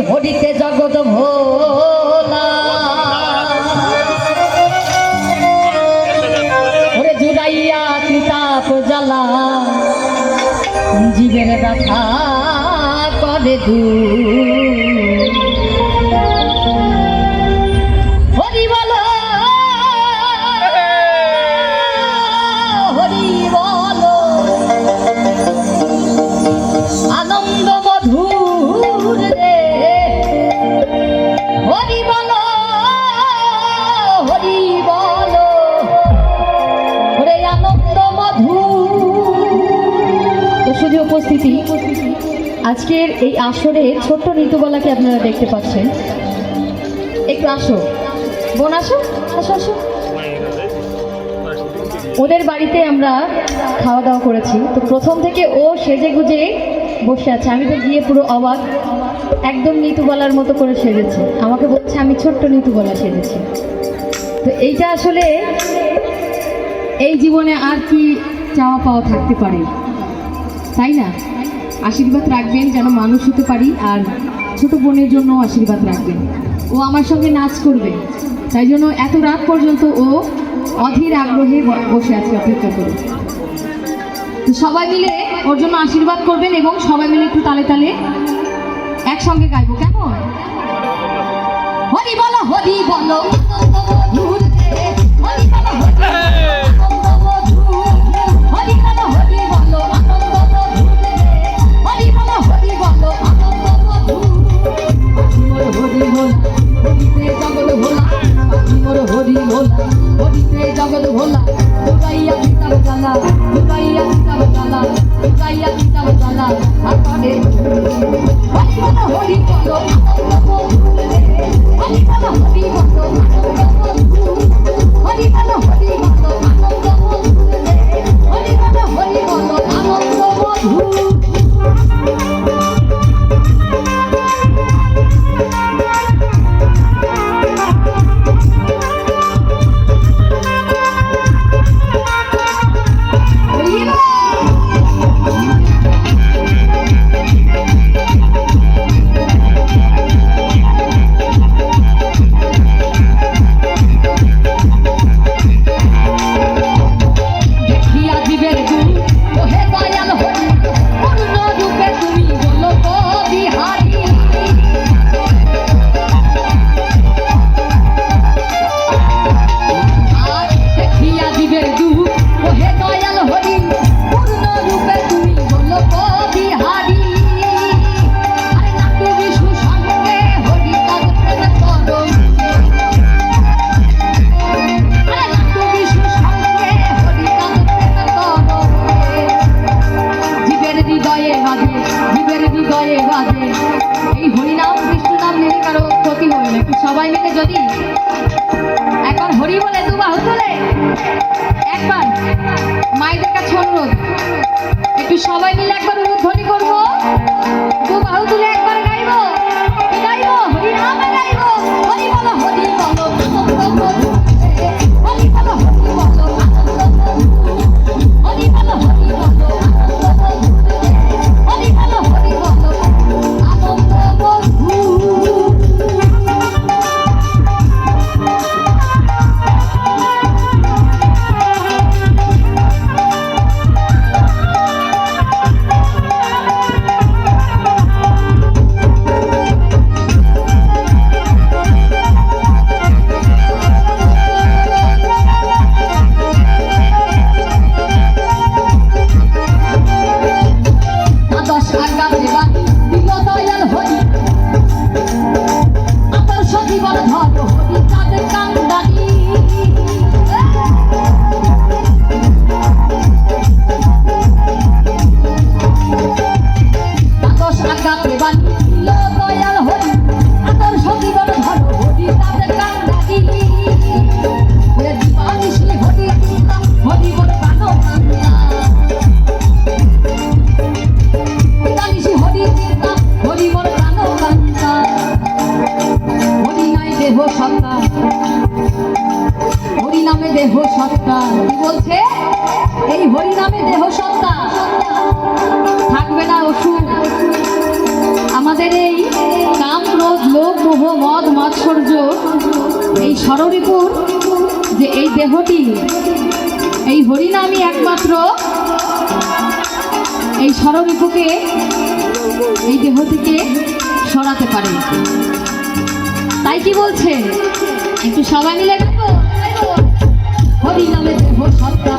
হরিতে জগৎ ভোলা ওরে জুড়াইয়া কৃতাপ জ্বালা জীবের ব্যথা করে দূর হরি বলো হরি বলো আনন্দ মধুর রে হরি বলো হরি বলো ওরে আনন্দ মধুর। তো শুধু উপস্থিতি আজকের এই আসরে ছোট্ট ঋতুবালাকে আপনারা দেখতে পাচ্ছেন। একটু আসো বোন, আসো আসো আসো। ওদের বাড়িতে আমরা খাওয়া দাওয়া করেছি, তো প্রথম থেকে ও সেজে গুজে বসে আছে। আমি তো গিয়ে পুরো অবাক, একদম ঋতুবালার মতো করে সেজেছে। আমাকে বলছে আমি ছোট্ট ঋতুবালা সেজেছি। তো এইটা আসলে এই জীবনে আর কি চাওয়া পাওয়া থাকতে পারে, তাই না? আশীর্বাদ রাখবেন যেন মানুষ হতে পারি, আর ছোট বোনের জন্য আশীর্বাদ রাখবেন। ও আমার সঙ্গে নাচ করবে, তাই জন্য এত রাত পর্যন্ত ও অধীর আগ্রহে বসে আছে, অপেক্ষা করে। তো সবাই মিলে ওর জন্য আশীর্বাদ করবেন এবং সবাই মিলে একটু তালে তালে একসঙ্গে গাইবো, কেমন? হরি বলো হরি বলো জগৎ ভোলা দুরাইয়া পিতাব জ্বালা দুরাইয়া পিতাব জ্বালা দুরাইয়া পিতাব জ্বালা তারপরে হরি বলো হরি বলো হরি বলো হরি বলো হরি বলো হরি বলো হরি বলো হরি বলো আনন্দ মধু। সবাই মিলে যদি একবার হরি বলে দুবাহু তুলে, একবার মায়েদের কাছে অনুরোধ, একটু সবাই মিলে একবার উদ্বোধনী করবো, দুবাহু তুলে একবার গাইবো, গাইবো হরি নাম গাইবো। হরি বলো হরি বলো হরি বলো হরি বলো হরি বলো হরি বলো হরি বলো হরি বলো আনন্দ বন্ধু। দেহ সত্তা কি বলছে, এই হরি নামে দেহ সত্তা থাকবে না ওষুধ। আমাদের এই কাম ক্রোধ লোভ মোহ মদ মাৎসর্য, এই ষড়রিপুর যে এই দেহটি, এই হরিনামই একমাত্র এই ষড়রিপুকে এই দেহ থেকে সরাতে পারে। তাই কি বলছে, একটু সবাই মিলে গাবো। হরিনামে দেহ সত্তা